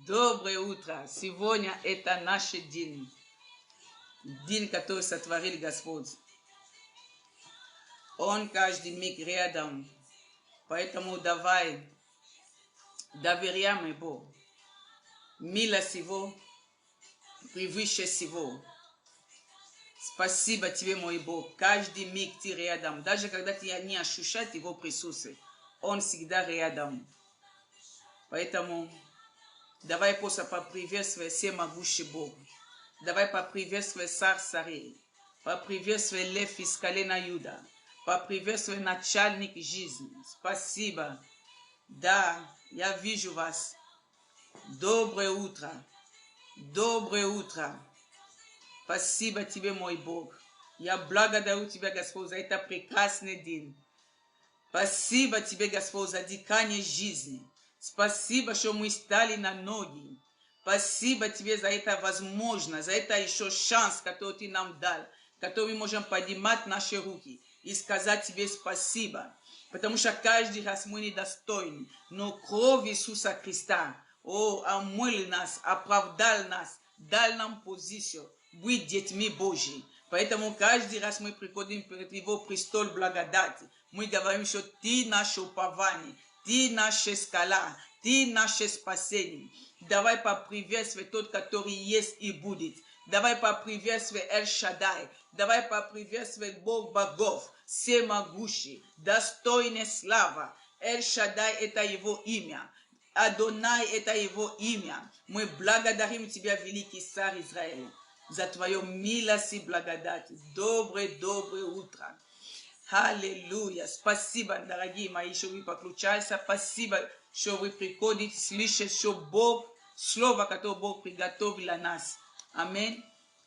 Доброе утро! Сегодня это наш день. День, который сотворил Господь. Он каждый миг рядом. Поэтому давай доверяем Богу. Милость Его превыше всего. Спасибо тебе, мой Бог. Каждый миг ты рядом. Даже когда ты не ощущаешь Его присутствие, Он всегда рядом. Поэтому давай просто поприветствовать всемогущий Бог. Давай поприветствовать царь царей. Поприветствовать лев из колена Юда. Поприветствовать начальник жизни. Спасибо. Да, я вижу вас. Доброе утро. Доброе утро. Спасибо тебе, мой Бог. Я благодарю тебя, Господь, за это прекрасный день. Спасибо тебе, Господь, за дыхание жизни. Спасибо, что мы стали на ноги. Спасибо тебе за это возможность, за это еще шанс, который ты нам дал, который мы можем поднимать наши руки и сказать тебе спасибо. Потому что каждый раз мы недостойны, но кровь Иисуса Христа, омыл нас, оправдал нас, дал нам позицию быть детьми Божьими. Поэтому каждый раз мы приходим перед Его престол благодати. Мы говорим, что Ты наше упование, Ты наша скала, Ты наше спасение. Давай поприветствовать тот, который есть и будет. Давай поприветствовать Эль-Шадай. Давай поприветствовать Бог богов, всемогущий, достойный слава. Эль-Шадай – это Его имя. Адонай – это Его имя. Мы благодарим Тебя, великий царь Израиля, за Твою милость и благодать. Доброе утро. Аллилуйя. Спасибо, дорогие мои, что вы подключаетесь. Спасибо, что вы приходите, слышите, что Бог, слово, которое Бог приготовил для нас. Аминь.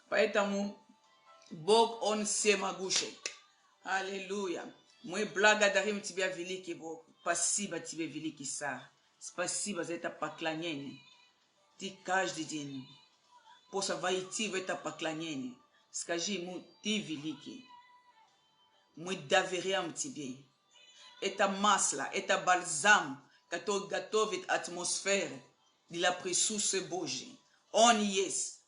Поэтому Бог, Он всемогущий. Аллилуйя. Мы благодарим Тебя, великий Бог. Спасибо Тебе, великий царь. Спасибо за это поклонение. Ты каждый день просто войти в это поклонение. Скажи ему, Ты великий. Мы доверяем Тебе. Это масло, это бальзам, который готовит атмосферу для присутствия Божьего. Он есть.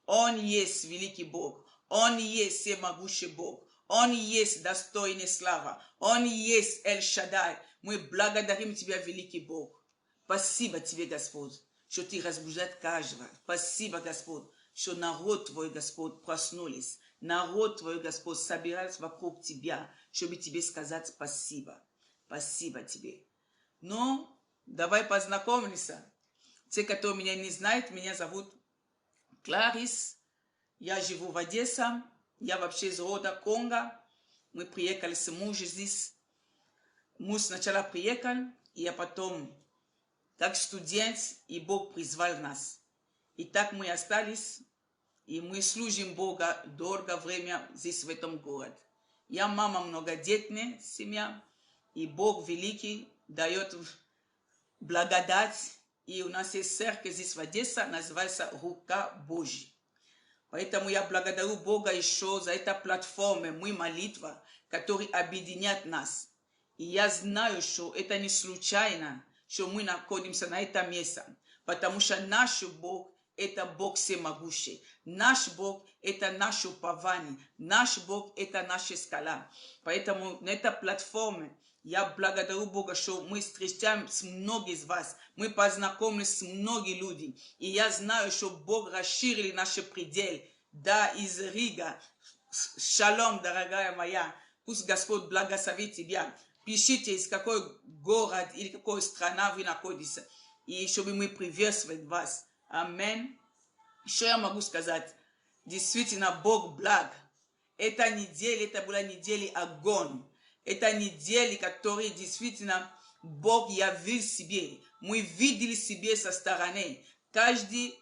Он есть великий Бог. Он есть всемогущий Бог. Он есть достойный слава. Он есть Эль-Шадай. Мы благодарим Тебя, великий Бог. Спасибо Тебе, Господь, что Ты разбуждаешь каждого. Спасибо, Господь, что народ Твой, Господь, проснулись. Народ Твой, Господь, собирается вокруг Тебя, чтобы Тебе сказать спасибо. Спасибо Тебе. Но давай познакомимся. Те, кто меня не знают, меня зовут Кларис. Я живу в Одессе. Я вообще из рода Конго. Мы приехали с мужем здесь. Муж сначала приехал, и потом, как студент, и Бог призвал нас. И так мы остались, и мы служим Бога долгое время здесь, в этом городе. Я мама многодетная семья, и Бог великий дает благодать. И у нас есть церковь здесь в Одессе, называется Рука Божья. Поэтому я благодарю Бога еще за эту платформу, мы молитва, которая объединяет нас. И я знаю, что это не случайно, что мы находимся на этом месте. Потому что наш Бог – это Бог всемогущий. Наш Бог – это наше упование. Наш Бог – это наша скала. Поэтому на этой платформе я благодарю Бога, что мы встречаем с многими из вас. Мы познакомились с многими людьми. И я знаю, что Бог расширил наши пределы. Да, из Рига. Шалом, дорогая моя. Пусть Господь благословит тебя. Пишите, из какой город или какой страна вы находитесь. И чтобы мы приветствовали вас. Аминь. Что я могу сказать? Действительно, Бог благ. Эта неделя, это была неделя огонь. Это неделя, которая действительно Бог явил себе. Мы видели себе со стороны. Каждый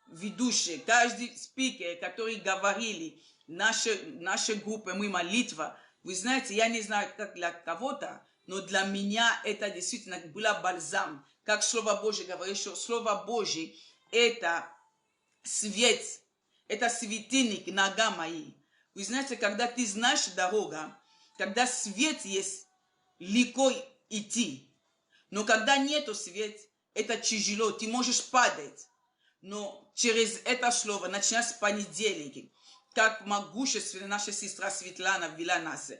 ведущий, каждый спикер, который говорили, наша группа, мы молитва. Вы знаете, я не знаю, как для кого-то, но для меня это действительно было бальзам. Как Слово Божье говорит, что Слово Божье это свет, это светильник нога мои. Вы знаете, когда ты знаешь дорогу, когда свет есть, легко идти. Но когда нету света, это тяжело, ты можешь падать. Но через это слово начиная с понедельника, как могущественная наша сестра Светлана вела нас,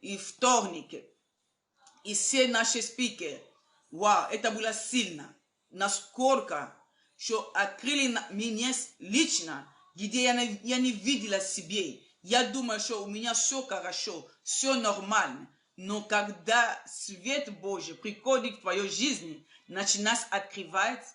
и вторник, и все наши спикеры, вау, это было сильно. Насколько, что открыли меня лично, где я не видела себе. Я думаю, что у меня все хорошо, все нормально. Но когда свет Божий приходит в твою жизнь, начинаешь открывать,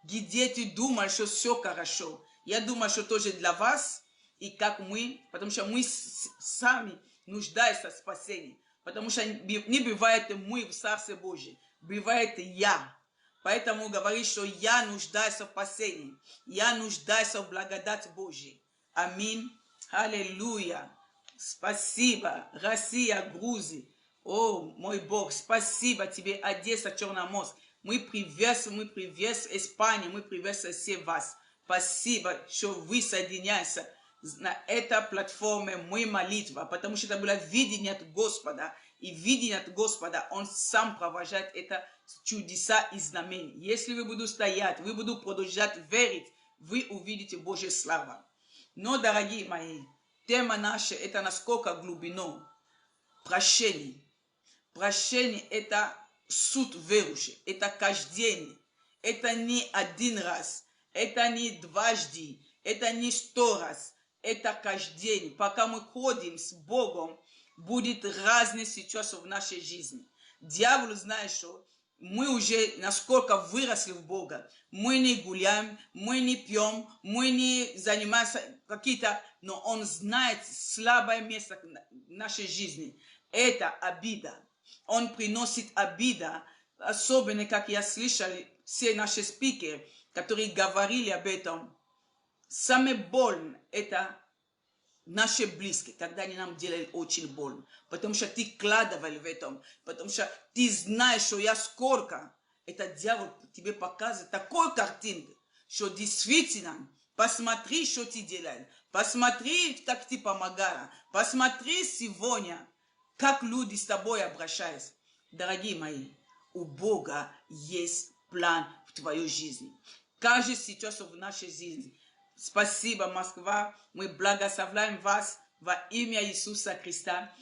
где ты думаешь, что все хорошо. Я думаю, что тоже для вас, и как мы, потому что мы сами нуждаемся в спасении. Потому что не бывает мы в Царстве Божьем, бывает я. Поэтому говорит, что я нуждаюсь в спасении, я нуждаюсь в благодати Божьей. Аминь. Аллилуйя. Спасибо. Россия, Грузия. О, мой Бог, спасибо тебе, Одесса, Черноморск. Мы приветствуем Испанию, мы приветствуем все вас. Спасибо, что вы соединяетесь на этой платформе «Мой молитва», потому что это было видение от Господа, и видение от Господа, Он сам провожает это чудеса и знамения. Если вы будете стоять, вы будете продолжать верить, вы увидите Божью славу. Но, дорогие мои, тема наша – это насколько глубину. Прощение. Прощение – это суд верующий, это каждый день, это не один раз, это не дважды, это не 100 раз, это каждый день. Пока мы ходим с Богом, будет разные ситуации в нашей жизни. Дьявол знает, что мы уже насколько выросли в Бога. Мы не гуляем, мы не пьем, мы не занимаемся какие-то, но он знает слабое место в нашей жизни. Это обида. Он приносит обида, особенно, как я слышал, все наши спикеры, которые говорили об этом. Самое больное – это наши близкие, когда они нам делали очень больно. Потому что ты вкладывал в этом, потому что ты знаешь, что я сколько. Это дьявол тебе показывает такой картинку, что действительно, посмотри, что ты делаешь, посмотри, как ты помогала, посмотри сегодня, как люди с тобой обращаются. Дорогие мои, у Бога есть план в твоей жизни. Каждая ситуация в нашей жизни. Спасибо, Москва. Мы благословляем вас во имя Иисуса Христа.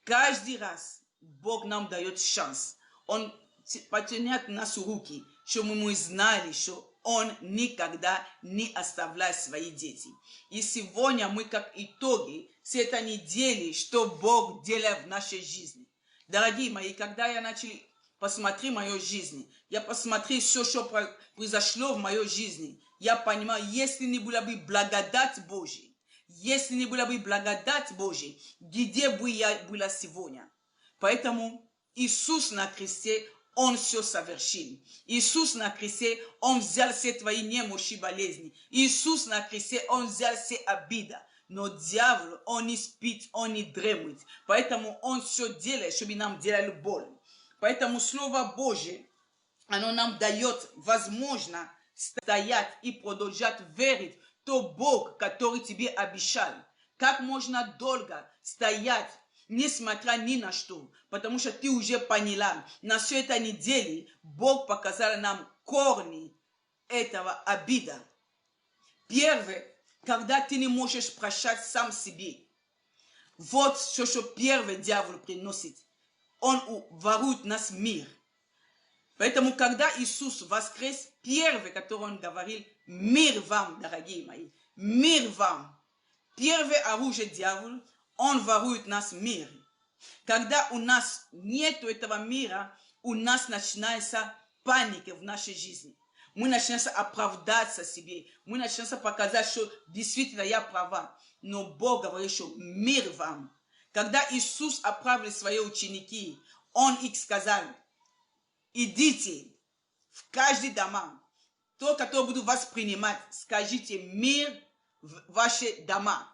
Каждый раз Бог нам дает шанс. Он потянет нас руки, чтобы мы знали, что Он никогда не оставляет свои дети. И сегодня мы как итоги с этой недели, что Бог делает в нашей жизни. Дорогие мои, когда я начал посмотреть мою жизнь, я посмотрел все, что произошло в моей жизни, я понимаю, если не была бы благодать Божья, если не была бы благодать Божья, где бы я была сегодня? Поэтому Иисус на кресте, Он все совершил. Иисус на кресте, Он взял все твои немощи болезни. Иисус на кресте, Он взял все обиды. Но дьявол, он не спит, он не дремлет. Поэтому он все делает, чтобы нам делали боль. Поэтому Слово Божье, оно нам дает возможность стоять и продолжать верить в тот Бог, который тебе обещал. Как можно долго стоять, несмотря ни на что, потому что ты уже поняла, на всю эту неделю Бог показал нам корни этого обида. Первое, когда ты не можешь прощать сам себе. Вот что первый дьявол приносит. Он ворует нас мир. Поэтому, когда Иисус воскрес, первый, который Он говорил, мир вам, дорогие мои, мир вам. Первое оружие дьявола, он ворует нас мир. Когда у нас нет этого мира, у нас начинается паника в нашей жизни. Мы начинаем оправдаться себе. Мы начинаем показать, что действительно я права. Но Бог говорит, что мир вам. Когда Иисус отправил свои ученики, Он их сказал, идите в каждый дома. Тот, который будет вас принимать, скажите мир в ваши дома.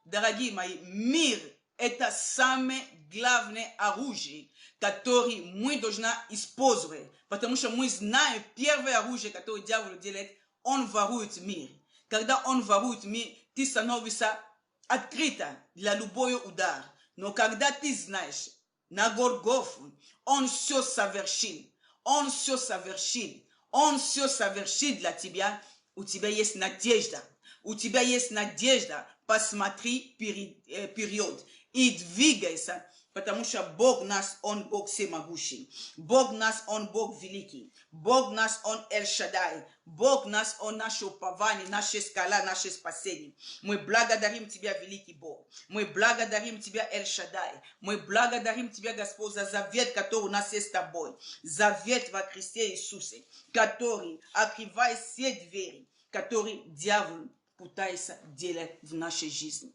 Дорогие мои, мир – это самое главное оружие, которое мы должны использовать. Потому что мы знаем, первое оружие, которое дьявол делает, он ворует мир. Когда он ворует мир, ты становишься открыта для любого удара. Но когда ты знаешь, на Голгофу он все совершил. Он все совершил. Он все совершит для тебя. У тебя есть надежда. У тебя есть надежда. Посмотри период и двигайся, потому что Бог нас, Он Бог всемогущий. Бог нас, Он Бог великий. Бог нас, Он Эль-Шадай. Бог нас, Он наше упование, наша скала, наше спасение. Мы благодарим Тебя, великий Бог. Мы благодарим Тебя, Эль-Шадай. Мы благодарим Тебя, Господь, за завет, который у нас есть с Тобой. Завет во Христе Иисусе, который открывает все двери, которые дьявол пытается делать в нашей жизни.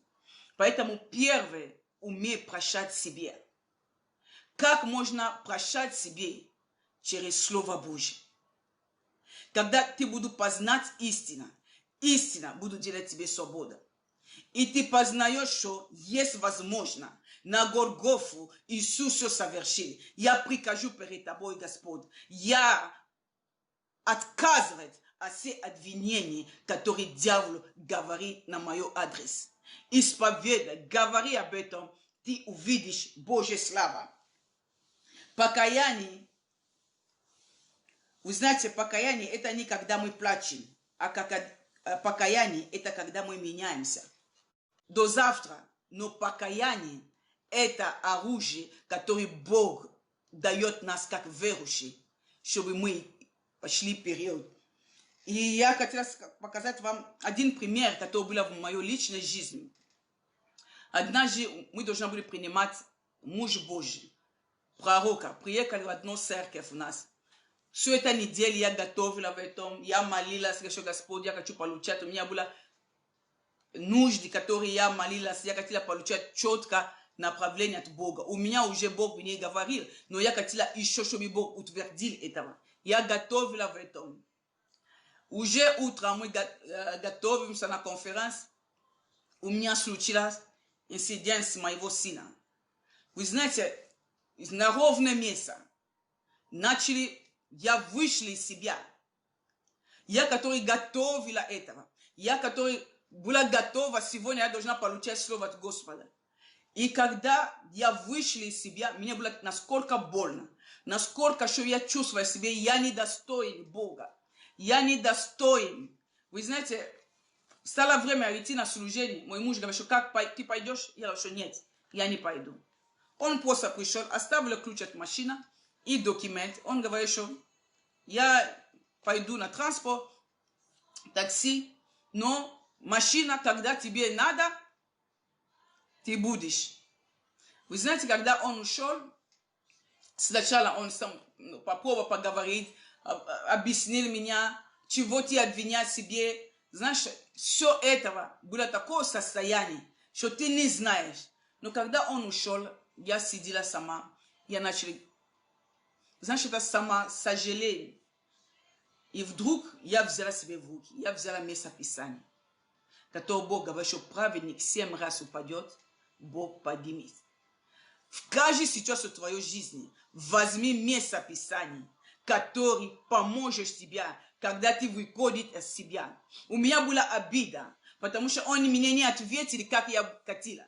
Поэтому первое, умей прощать себе. Как можно прощать себе? Через Слово Божье. Когда ты будешь познать истину, истина будет делать тебе свободу. И ты познаешь, что есть возможно. На Голгофу Иисус все совершил. Я прикажу перед тобой, Господь. Я отказываюсь от всех обвинений, которые дьявол говорит на мой адрес. Исповедай, говори об этом, ты увидишь Божья слава. Покаяние, вы знаете, покаяние это не когда мы плачем, а покаяние это когда мы меняемся. До завтра, но покаяние это оружие, которое Бог дает нас как верующие, чтобы мы пошли вперед. И я хотела показать вам один пример, который был в моей личной жизни. Однажды мы должны были принимать муж Божий, пророка, приехали в одну церковь у нас. Всю эту неделю я готовила в этом, я молилась, что Господь, я хочу получать, у меня было нужды, которые я молилась, я хотела получать четко направление от Бога. У меня уже Бог мне говорил, но я хотела еще, чтобы Бог утвердил этого. Я готовила в этом. Уже утром мы готовимся на конференцию. У меня случилась инцидент с моего сына. Вы знаете, на ровное место я вышла из себя. Я, который готовила этого. Я, который была готова, сегодня я должна получать слово от Господа. И когда я вышла из себя, мне было насколько больно, насколько что я чувствую себе, я недостоин Бога. Я недостоин. Вы знаете, стало время идти на служение. Мой муж говорит, что как ты пойдешь? Я говорю, что нет, я не пойду. Он просто пришел, оставил ключ от машины и документ. Он говорит, что я пойду на транспорт, такси, но машина, когда тебе надо, ты будешь. Вы знаете, когда он ушел, сначала он сам попробовал поговорить, объяснил меня, чего ты обвиняешь себе. Знаешь, все этого было такое состояние, что ты не знаешь. Но когда он ушел, я сидела сама, я начала, знаешь, это сама сожаление. И вдруг я взяла себе в руки, я взяла место Писания, которое Бог говорит, что праведник 7 раз упадет, Бог поднимет. В каждой ситуации твоей жизни возьми место Писания, который поможет тебе, когда ты выходишь из себя. У меня была обида, потому что он мне не ответил, как я хотела.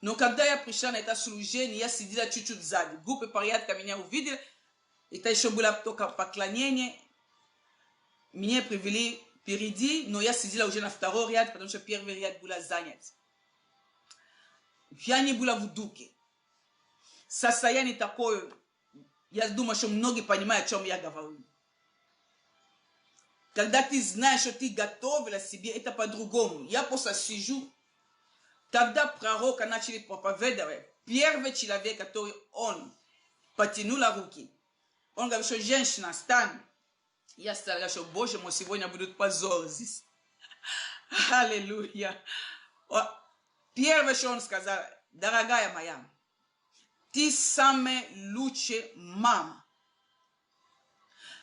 Но когда я пришла на это служение, я сидела чуть-чуть сзади. Группа порядка меня увидела, это еще было только поклонение. Меня привели впереди, но я сидела уже на второй ряд, потому что первый ряд был занят. Я не была в духе. Состояние такое, я думаю, что многие понимают, о чем я говорю. Когда ты знаешь, что ты готовила себе, это по-другому. Я просто сижу. Когда пророка начали проповедовать, первый человек, который он потянул руки, он говорит, что женщина, стань. Я сказала, что, Боже мой, сегодня будут позор здесь. Аллилуйя. Первое, что он сказал, дорогая моя, ты самая лучшая мама.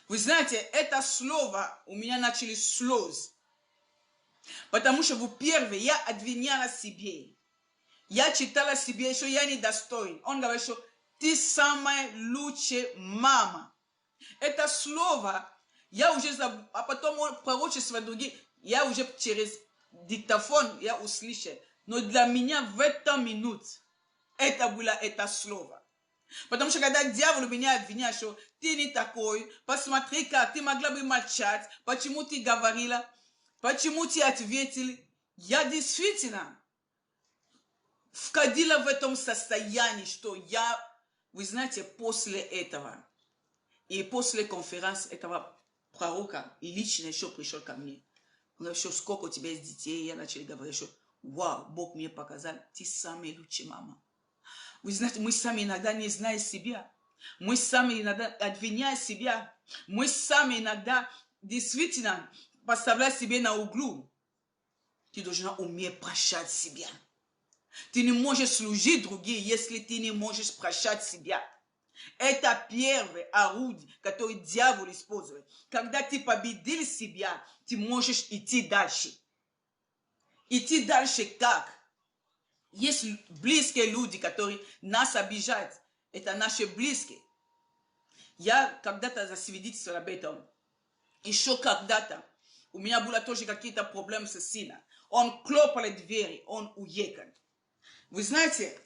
Вы знаете, это слово у меня начали слезы. Потому что, во-первых, я обвиняла себе. Я читала себе, что я недостоин. Он говорит, что ты самая лучшая мама. Это слово, я уже, а потом пророчество другие, я уже через диктофон я услышал. Но для меня в эту минуту это было это слово. Потому что когда дьявол меня обвиняет, что ты не такой, посмотри как, ты могла бы молчать, почему ты говорила, почему ты ответил. Я действительно входила в этом состоянии, что я, вы знаете, после этого, и после конференции этого пророка, и лично еще пришел ко мне. Он говорит, что сколько у тебя есть детей, я начал говорить, что вау, Бог мне показал, ты самая лучшая мама. Вы знаете, мы сами иногда не знаем себя. Мы сами иногда обвиняем себя. Мы сами иногда действительно поставляем себя на углу. Ты должна уметь прощать себя. Ты не можешь служить другим, если ты не можешь прощать себя. Это первое орудие, которое дьявол использует. Когда ты победил себя, ты можешь идти дальше. Идти дальше как? Есть близкие люди, которые нас обижают. Это наши близкие. Я когда-то засвидетельствовала об этом. Еще когда-то у меня было тоже какие-то проблемы с сыном. Он хлопал двери, он уехал. Вы знаете,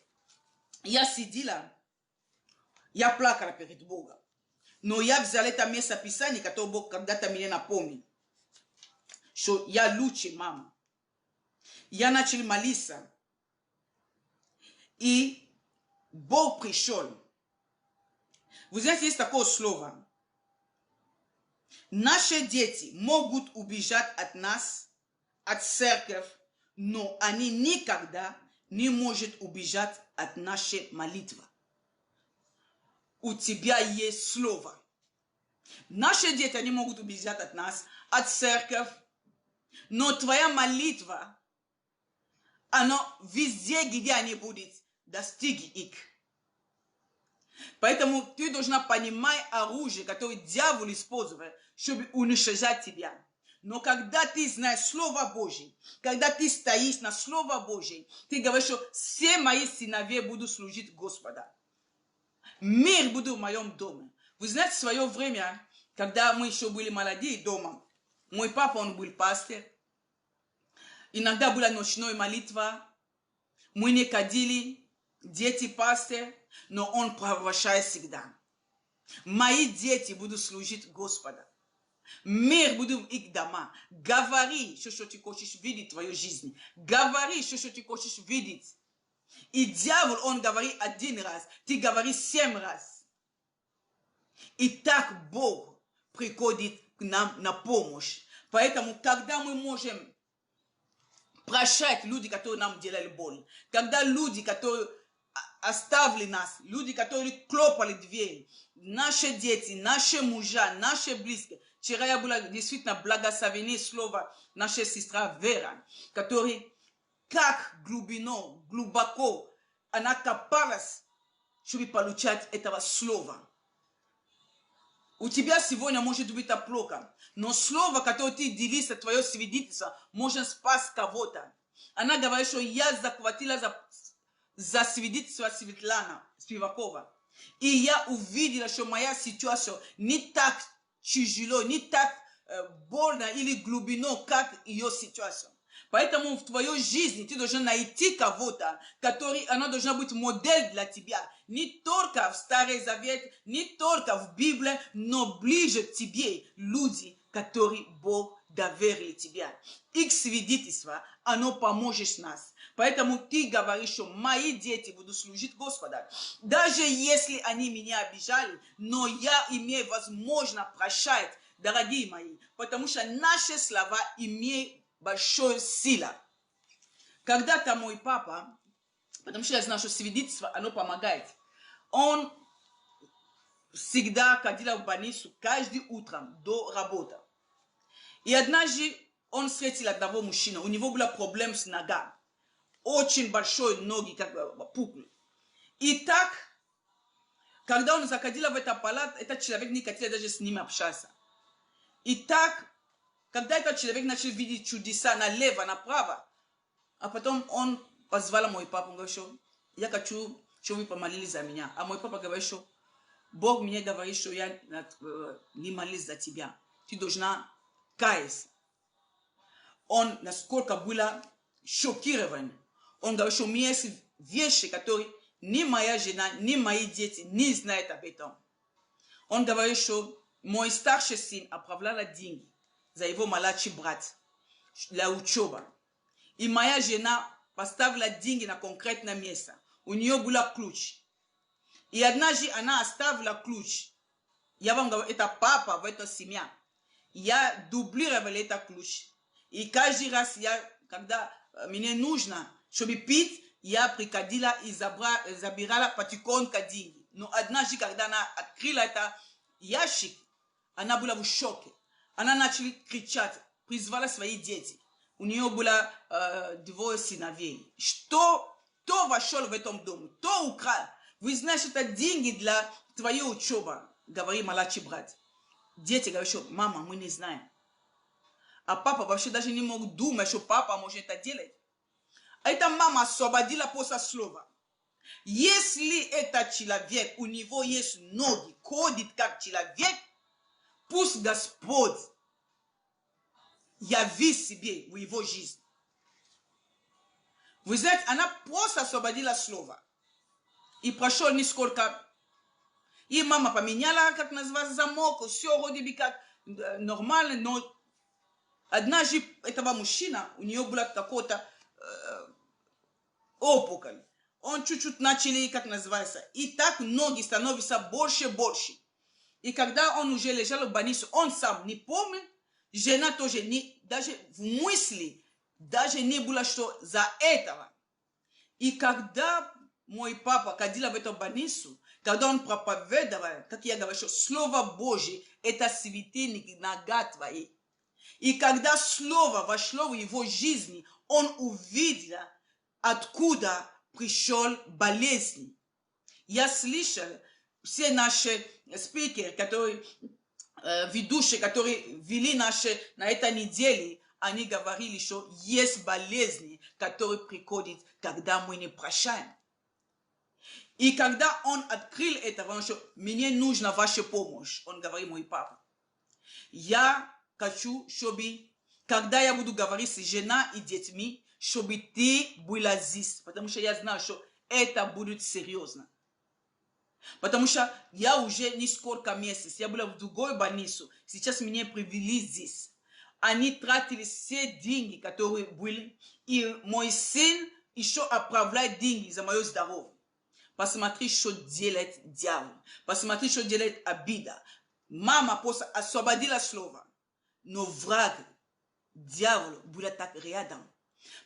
я сидела, я плакала перед Богом. Но я взяла это место Писания, которое Бог когда-то мне напомнил. Что я лучше мама. Я начал молиться. И Бог пришел. Вы знаете, есть такое слово. Наши дети могут убежать от нас, от церкви, но они никогда не могут убежать от нашей молитвы. У тебя есть слово. Наши дети, они могут убежать от нас, от церкви, но твоя молитва, она везде, где они будут, достигнет их. Поэтому ты должна понимать оружие, которое дьявол использует, чтобы уничтожать тебя. Но когда ты знаешь Слово Божье, когда ты стоишь на Слово Божье, ты говоришь, что все мои сыновья будут служить Господа. Мир будет в моем доме. Вы знаете, в свое время, когда мы еще были молодые дома, мой папа, он был пастор. Иногда была ночная молитва. Мы не ходили, дети пастор, но он провозглашает всегда. Мои дети будут служить Господа. Мир будет в их дома. Говори, что ты хочешь видеть в твоей жизни. Говори, что ты хочешь видеть. И дьявол, он говорит один раз, ты говоришь 7 раз. И так Бог приходит к нам на помощь. Поэтому, когда мы можем прощать люди, которые нам делали боль, когда люди, которые оставили нас, люди, которые хлопали дверь, наши дети, наши мужья, наши близкие. Вчера я была действительно благословена слово нашей сестра Вера, которая как глубоко она копалась, чтобы получать этого слова. У тебя сегодня может быть оплока, но слово, которое ты делишься, твое свидетельство, может спасти кого-то. Она говорит, что я захватила за свидетельство Светлана Спивакова. И я увидела, что моя ситуация не так тяжело, не так больно или глубино, как ее ситуация. Поэтому в твоей жизни ты должен найти кого-то, который, она должна быть модель для тебя. Не только в Старый Завет, не только в Библии, но ближе к тебе люди, которые Бог доверил тебе. Их свидетельство, оно поможет нас. Поэтому ты говоришь, что мои дети будут служить Господа. Даже если они меня обижали, но я имею возможность прощать, дорогие мои. Потому что наши слова имеют большую силу. Когда-то мой папа, потому что я знаю, что свидетельство, оно помогает. Он всегда ходил в больницу каждый утром до работы. И однажды он встретил одного мужчину. У него был проблем с ногой. Очень большой ноги, как пукли. И так, когда он заходил в эту палату, этот человек не хотел даже с ним общаться. И так, когда этот человек начал видеть чудеса налево, направо, а потом он позвал мой папу, он говорит, что я хочу, чтобы вы помолились за меня. А мой папа говорит, что Бог мне говорит, что я не молюсь за тебя. Ты должна каяться. Он насколько был шокирован. Он говорит, что у меня есть вещи, которые ni моя жена, ни мои дети не знают об этом. Он говорит, что мой старший сын отправлял деньги за его младший брат для учебы. И моя жена поставила деньги на конкретное место. У нее был ключ. И однажды она оставила ключ. Я вам говорю, это папа в этой семье. Я дублировала этот ключ. И каждый раз, когда мне нужно, чтобы пить, я приходила и забирала потихоньку деньги. Но однажды, когда она открыла это ящик, она была в шоке. Она начала кричать, призвала свои дети. У нее было двое сыновей. Кто вошел в этом дом? Кто украл? Вы знаете, это деньги для твоей учебы, говорит младший брат. Дети говорят, что мама, мы не знаем. А папа вообще даже не мог думать, что папа может это делать. А эта мама освободила после слова. Если этот человек, у него есть ноги, ходит как человек, пусть Господь явит себе в его жизни. Вы знаете, она просто освободила слово. И прошло несколько... И мама поменяла, как называется, замок, все вроде бы как нормально, но однажды этого мужчина, у нее была какой-то опухоль. Он чуть-чуть начали, как называется, и так ноги становятся больше и больше. И когда он уже лежал в больнице, он сам не помнит, жена тоже даже в мысли, даже не было что за этого. И когда мой папа ходил в эту больницу, когда он проповедовал, как я говорю, что Слово Божье – это светильник нога твоей. И когда Слово вошло в его жизнь, он увидел, откуда пришел болезнь. Я слышал, все наши спикеры, которые, ведущие, которые вели на этой неделе, они говорили, что есть болезни, которые приходят, когда мы не прощаем. И когда он открыл это, он сказал, мне нужна ваша помощь. Он говорит, мой папа, я хочу, чтобы, когда я буду говорить с женой и детьми, чтобы ты была здесь. Потому что я знаю, что это будет серьезно. Потому что я уже несколько месяцев, я была в другой больнице, сейчас меня привели здесь. Они тратили все деньги, которые были, и мой сын еще отправляет деньги за мое здоровье. Посмотри, что делает дьявол. Посмотри, что делает обида. Мама просто освободила слово. Но враг, дьявол, будет так рядом.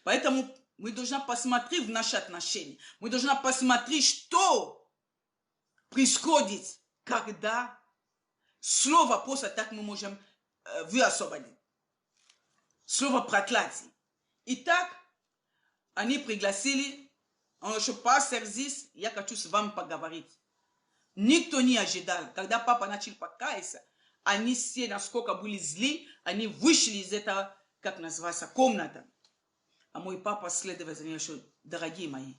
Поэтому мы должны посмотреть в наши отношения. Мы должны посмотреть, что происходит, когда слово просто так мы можем освободить. Слово проклятие. Итак, они пригласили. Он что пастор здесь, я хочу с вами поговорить. Никто не ожидал. Когда папа начал покаяться, они все, насколько были злы, они вышли из этого, как называется, комната. А мой папа следовал за ним, что, дорогие мои,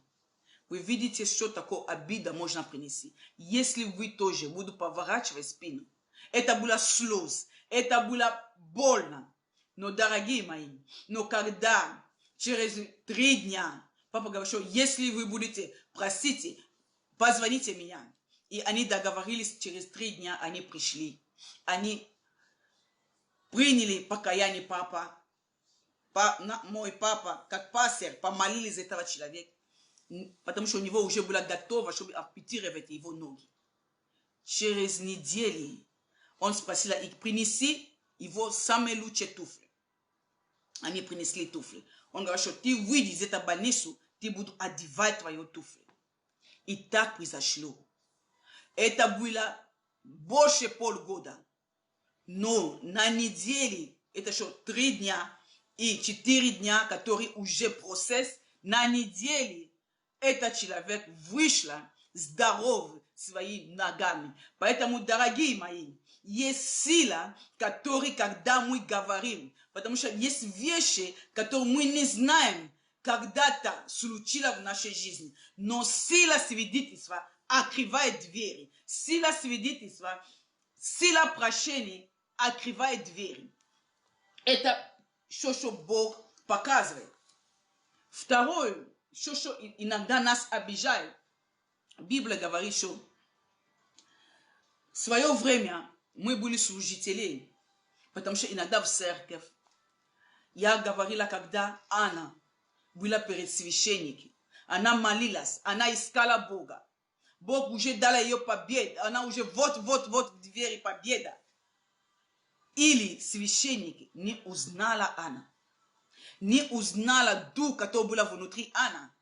вы видите, что такое обида можно принести. Если вы тоже будете поворачивать спину, это было слез, это было больно. Но, дорогие мои, но когда через 3 дня папа говорит, что если вы будете, простите, позвоните меня. И они договорились, через 3 дня они пришли. Они приняли покаяние папа. Мой папа, как пастор, помолились за этого человека. Потому что у него уже было готово, чтобы ампутировать его ноги. Через неделю он спросил их, принеси его самые лучшие туфли. Они принесли туфли. Он говорит, что ты выйдешь из этой больницы, ты будешь одевать твои туфли. И так произошло. Это было больше полгода. Но на неделе, это что 3 дня и 4 дня, которые уже процесс, на неделе этот человек вышел здоровый своими ногами. Поэтому, дорогие мои, есть сила, которая, когда мы говорим, потому что есть вещи, которые мы не знаем, когда-то случилось в нашей жизни. Но сила свидетельства открывает двери. Сила свидетельства, сила прощения открывает двери. Это что Бог показывает. Второе, что иногда нас обижает. Библия говорит, что в свое время мы были служители, потому что иногда в церковь. Я говорила, когда Анна была перед священником, она молилась, она искала Бога. Бог уже дал ее победу, она уже вот в двери победа. Или священник не узнала Анна, не узнала дух, который был внутри Анна.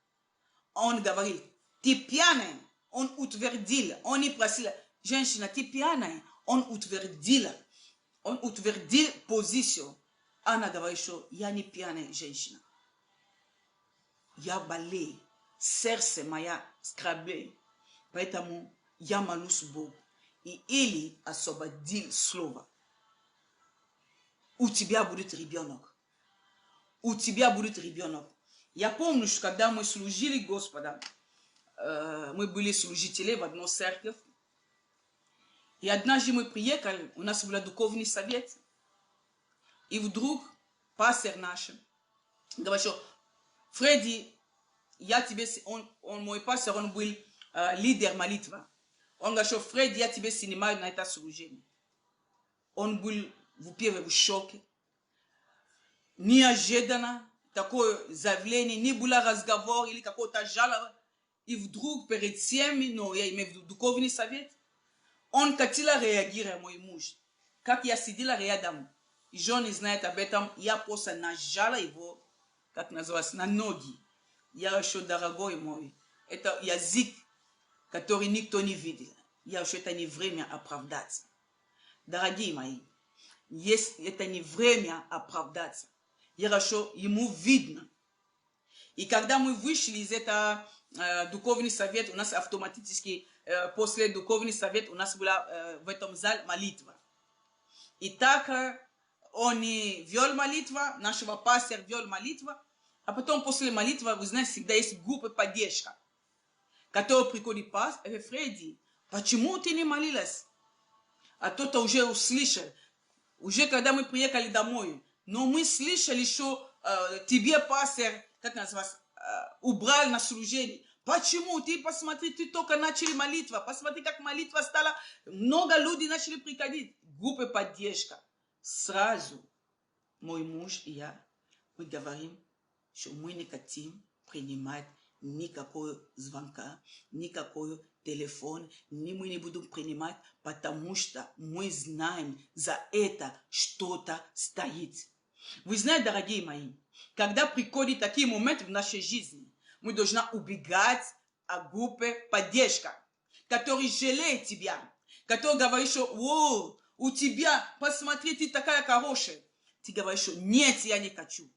Он говорит, ты пьяная, он утвердил, он не просил, женщина, ты пьяная, он утвердил позицию. Анна говорит, что я не пьяная женщина. Я болею, сердце моя скорбеет, поэтому я молюсь Богу. И Или освободил слово. У тебя будет ребенок. У тебя будет ребенок. Я помню, что когда мы служили Господа, мы были служители в одной церкви, и однажды мы приехали, у нас был духовный совет, и вдруг пастор наш говорит, что Фредди, я тебе, мой пастор, он был лидер молитвы. Он говорит, что Фредди, я тебе снимаю на это служение. Он был в шоке. Неожиданно такое заявление, не было разговор или какого-то жалоба. И вдруг перед всеми, но я имею в виду духовный совет, он хотел реагировать, мой муж. Как я сидела рядом, и Жон не знает об этом, я просто нажала его, как называется, на ноги. Я еще, дорогой мой, это язык, который никто не видел. Я еще, это не время оправдаться. Дорогие мои, это не время оправдаться. Я еще, ему видно. И когда мы вышли из этого духовный совет, у нас автоматически после духовный совет у нас была в этом зале молитва. И так он вел молитву, нашего пастора вел молитву, а потом после молитвы, вы знаете, всегда есть группа поддержка, который приходит пастор, Фредди, почему ты не молилась? А тот уже услышал, уже когда мы приехали домой, но мы слышали, что тебе пастор, как называется, убрал на служение. Почему? Ты посмотри, ты только начали молитва. Посмотри, как молитва стала. Много людей начали приходить. Группа поддержка. Сразу мой муж и я, мы говорим, что мы не хотим принимать никакого звонка, никакой телефон, мы не будем принимать, потому что мы знаем, за это что-то стоит. Вы знаете, дорогие мои, когда приходят такие моменты в нашей жизни, мы должны убегать от группы поддержка, который жалеет тебя, который говорит, что «О, у тебя, посмотри, ты такая хорошая». Ты говоришь, что «Нет, я не хочу».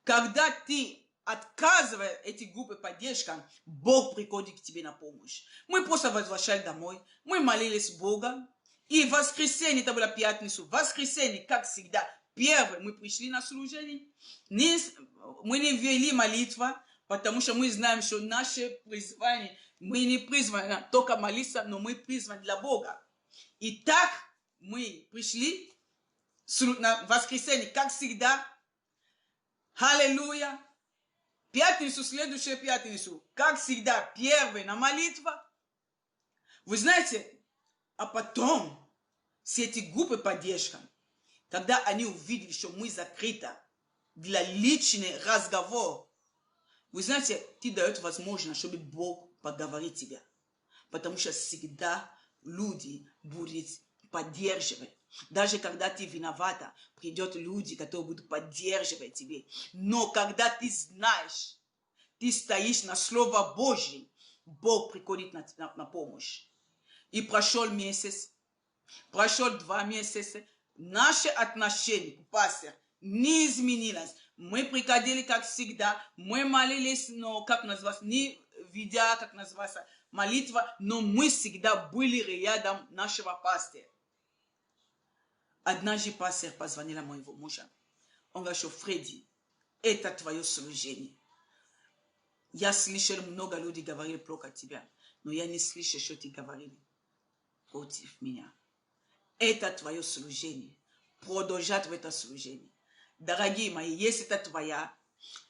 Когда ты отказываешь эти группы поддержка, Бог приходит к тебе на помощь. Мы просто возвращались домой, мы молились Бога, и в воскресенье, это была пятница, в воскресенье, как всегда, первое, мы пришли на служение, мы не вели молитву, потому что мы знаем, что наше призвание, мы не призваны только молиться, но мы призваны для Бога. И так мы пришли на воскресенье, как всегда. Аллилуйя. Пятницу, следующую пятницу, как всегда, первая на молитва. Вы знаете, а потом все эти группы поддержки, когда они увидели, что мы закрыты для личного разговора, вы знаете, ты даешь возможность, чтобы Бог поговорит тебя. Потому что всегда люди будут поддерживать. Даже когда ты виновата, придут люди, которые будут поддерживать тебя. Но когда ты знаешь, ты стоишь на Слово Божье, Бог приходит на помощь. И прошел месяц, прошел 2 месяца, наши отношения к пастору не изменилось. Мы приходили, как всегда, мы молились, но, как называется, не видя, как называется, молитва, но мы всегда были рядом нашего пастора. Однажды пастор позвонил моего мужа. Он говорит, что Фредди, это твое служение. Я слышал, много людей говорили плохо от тебя, но я не слышал, что ты говорили против меня. Это твое служение. Продолжать в это служение. Дорогие мои, если это твоя,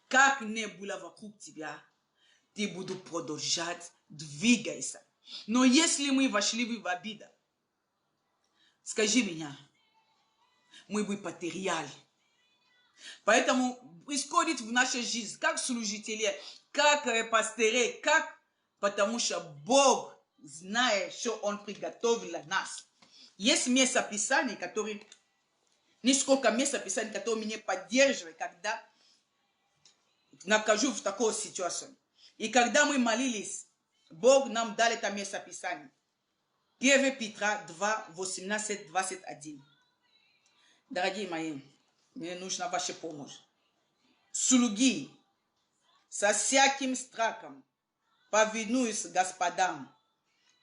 как не было вокруг тебя, ты будешь продолжать двигайся. Но если мы вошли в обиду, скажи меня, мы бы потеряли. Поэтому происходит в нашей жизни, как служители, как пастыры, как... Потому что Бог знает, что Он приготовил для нас. Есть место Писания, которые... Несколько мест Писания, которые меня поддерживают, когда нахожусь в такой ситуации. И когда мы молились, Бог нам дал это место Писания. 1 Петра 2, 18, 21. Дорогие мои, мне нужна ваша помощь. Слуги, со всяким страхом, повинуясь Господам,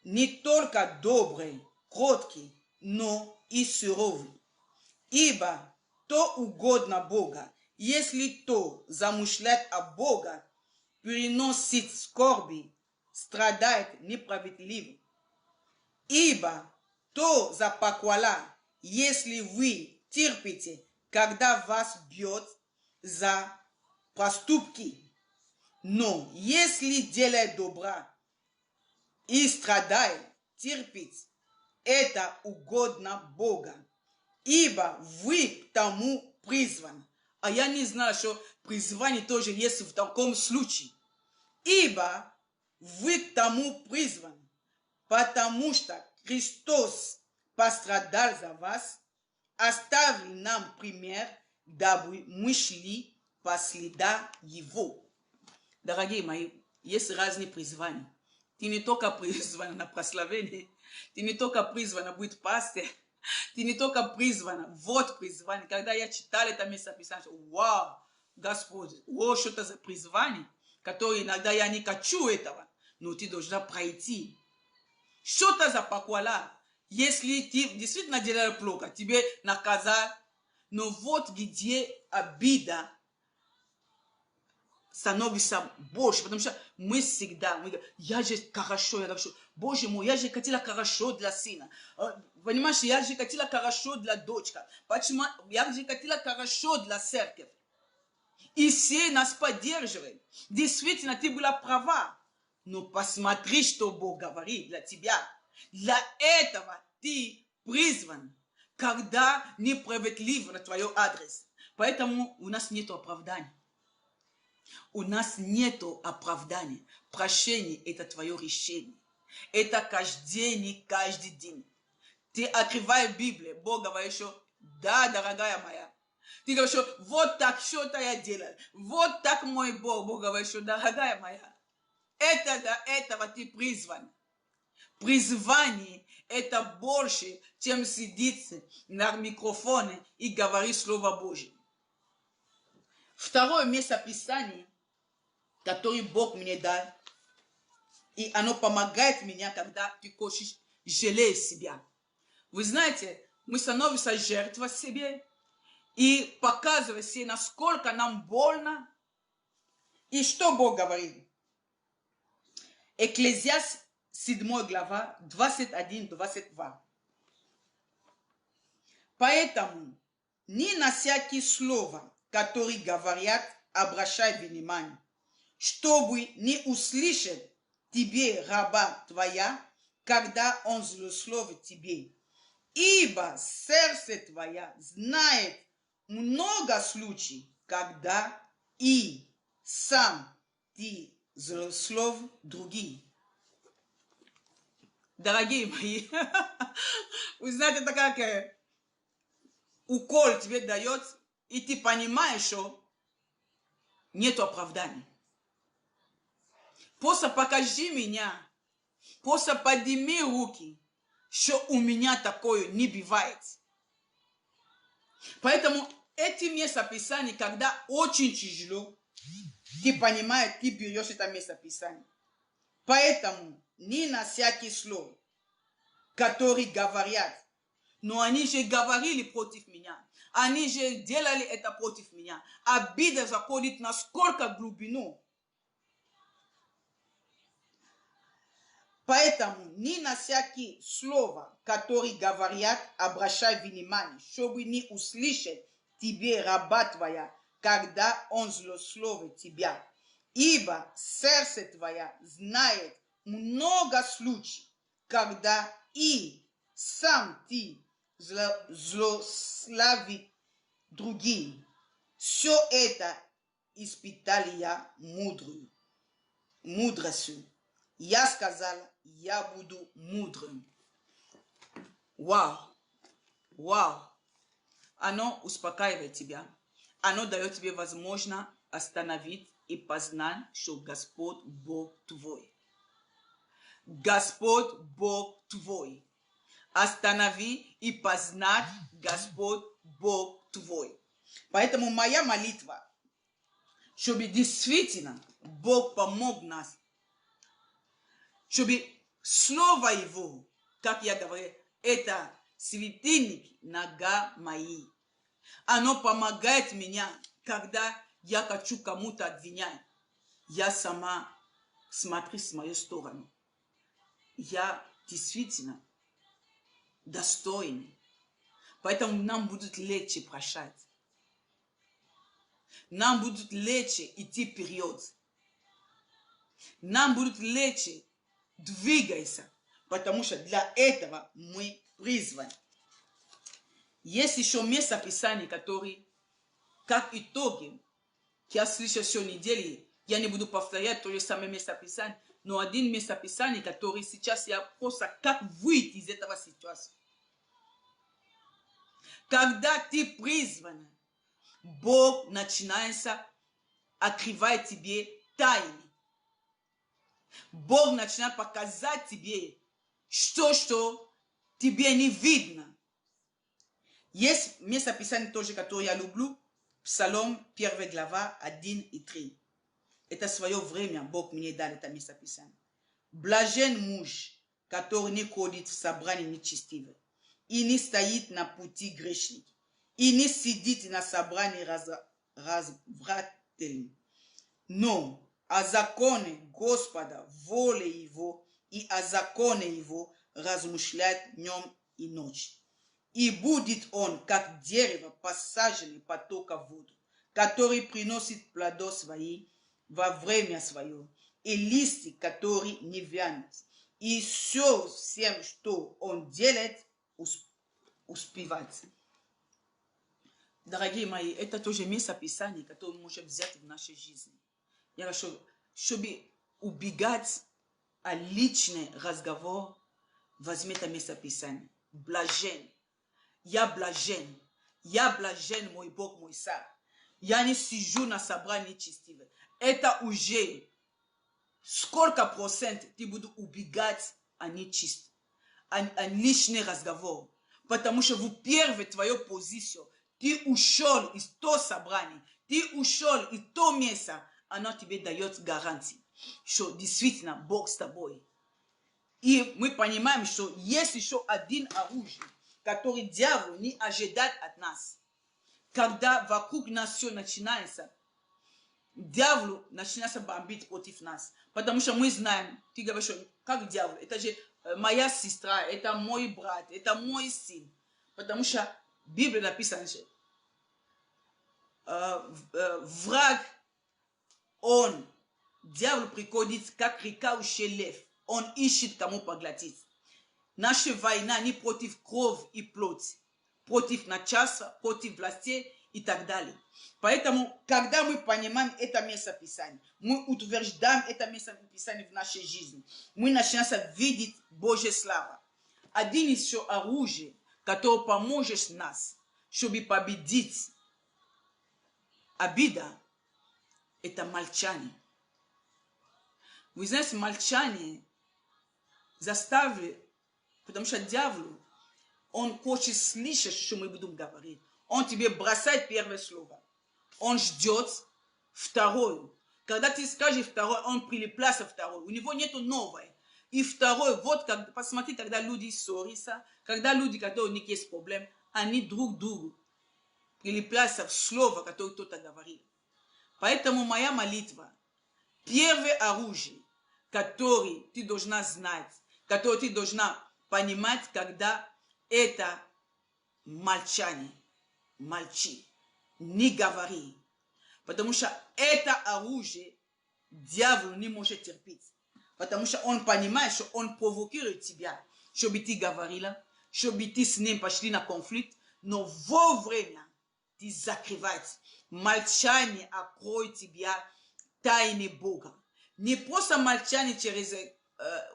не только добрые, кроткие, но и суровые. Ибо то угодно Бога, если то замышляет о Бога, переносит скорби, страдает неправедливо. Ибо то за похвала, если вы терпите, когда вас бьет за проступки. Но если делает добра и страдает, терпит, это угодно Бога. Ибо вы к тому призваны. А я не знаю, что призвание тоже есть в таком случае. Ибо вы к тому призваны, потому что Христос пострадал за вас, оставил нам пример, дабы мы шли по следам Его. Дорогие мои, есть разные призвания. Ты не только призван на прославление, ты не только призван быть пастор, ты не только призван, вот призвание. Когда я читал это место Писания, вау, Господь, вот что-то за призвание, которое иногда я не хочу этого, но ты должна пройти. Что-то за похвала. Если ты действительно делаешь плохо, тебе наказать, но вот где обида становится больше, потому что мы всегда, мы говорим, я же хорошо, Боже мой, я же хотела хорошо для сына, понимаешь, я же хотела хорошо для дочки, почему, я же хотела хорошо для церкви, и все нас поддерживают, действительно, ты была права, но посмотри, что Бог говорит для тебя, для этого ты призван, когда несправедливо на твой адрес, поэтому у нас нет оправдания. У нас нет оправдания. Прощение – это твое решение. Это каждый день. Ты открываешь Библию, Бог говорит, что да, дорогая моя. Ты говоришь, что вот так что-то я делал. Вот так мой Бог. Бог говорит, что дорогая моя. Это для этого ты призван. Призвание – это больше, чем сидеть на микрофоне и говорить Слово Божье. Второе место Писания, который Бог мне дал, и оно помогает мне, когда ты хочешь жалеть себя. Вы знаете, мы становимся жертвой себе и показываем себе, насколько нам больно. И что Бог говорит? Экклезиаст 7 глава 21-22. Поэтому ни на всякие слова, которые говорят, обращай внимание, чтобы не услышать тебе раба твоя, когда он злословит тебе. Ибо сердце твое знает много случаев, когда и сам ты злословил других. Дорогие мои, вы знаете, это как укол тебе дает, и ты понимаешь, что нет оправдания. Просто покажи меня, просто подними руки, что у меня такое не бывает. Поэтому эти места Писания, когда очень тяжело, ты понимаешь, ты берешь это место Писания. Поэтому не на всякий слово, которые говорят, но они же говорили против меня. Они же делали это против меня. Обида заходит насколько глубину. Поэтому не на всякие слова, которые говорят, обращай внимание, чтобы не услышать тебе раба твоя, когда он злословит тебя. Ибо сердце твое знает много случаев, когда и сам ты злословит других. Все это испытали я мудростью. Я сказал, я буду мудрым. Вау! Вау! Оно успокаивает тебя. Оно дает тебе возможность остановить и познать, что Господь Бог твой. Господь Бог твой. Останови и познать Господь Бог твой. Поэтому моя молитва, чтобы действительно Бог помог нас, чтобы Слово Его, как я говорю, это светильник нога мои. Оно помогает меня, когда я хочу кому-то обвинять. Я сама смотрю с мою сторону. Я действительно достойный. Поэтому нам будет легче прощать. Нам будет легче идти вперед. Нам будет легче двигаться. Потому что для этого мы призваны. Есть еще место Писания, которые, как итоги, я слышал всю неделю, я не буду повторять то же самое место Писания, но один место Писания, который сейчас я просто как выйти из этого ситуации. Когда ты призван, Бог начинается открывать тебе тайны. Бог начинает показать тебе, что тебе не видно. Есть место Писания тоже, которое я люблю. Псалом 1 глава 1 и 3. Это свое время Бог мне дал это место Писания. Блажен муж, который не ходит в собрании нечестивых, и не стоит на пути грешник, и не сидит на собрании развратителей. Но о законе Господа, воле Его, и о законе Его размышляет днем и ночью. И будет он, как дерево, посаженное потока в воду, который приносит плоды свои во время свое, и листья, которые не вянут. И все всем, что он делает, успевает. Дорогие мои, это тоже место Писания, которое мы можем взять в нашей жизни. Я хочу, чтобы убегать от личный разговор, возьми это место Писания. Блажен. Я блажен, мой Бог, мой Сар. Я не сижу на собрании нечестивых. Это уже сколько процент ты будешь убегать от нечист, от личный разговор. Потому что в первой твою позицию ты ушел из того собрания, ты ушел из того места, оно тебе дает гарантию, что действительно Бог с тобой. И мы понимаем, что есть еще один оружие, который дьявол не ожидает от нас. Когда вокруг нас все начинается, дьявол начинается бомбить против нас. Потому что мы знаем, ты говоришь, что как дьявол, это же моя сестра, это мой брат, это мой сын. Потому что в Библии написано, что враг, дьявол приходит, как рыкающий лев. Он ищет кому поглотить. Наша война не против крови и плоти, против начальства, против властей и так далее. Поэтому, когда мы понимаем это место Писания, мы утверждаем это место Писания в нашей жизни, мы начинаем видеть Божья слава. Один из еще оружий, который поможет нас, чтобы победить обида, это молчание. Вы знаете, молчание заставит. Потому что дьявол, он хочет слышать, что мы будем говорить. Он тебе бросает первое слово. Он ждет второе. Когда ты скажешь второе, он прилепляется второе. У него нету новое. И второе, вот, посмотри, когда люди ссорятся, когда люди, которые у них есть проблем, они друг другу прилепляются в слово, которое кто-то говорит. Поэтому моя молитва, первое оружие, которое ты должна знать, которое ты должна понимать, когда это молчание. Молчи. Не говори. Потому что это оружие дьявол не может терпеть. Потому что он понимает, что он провокирует тебя. Чтобы ты говорила, чтобы ты с ним пошли на конфликт, но вовремя ты закрывать. Молчание откроет тебя тайны Бога. Не просто молчание через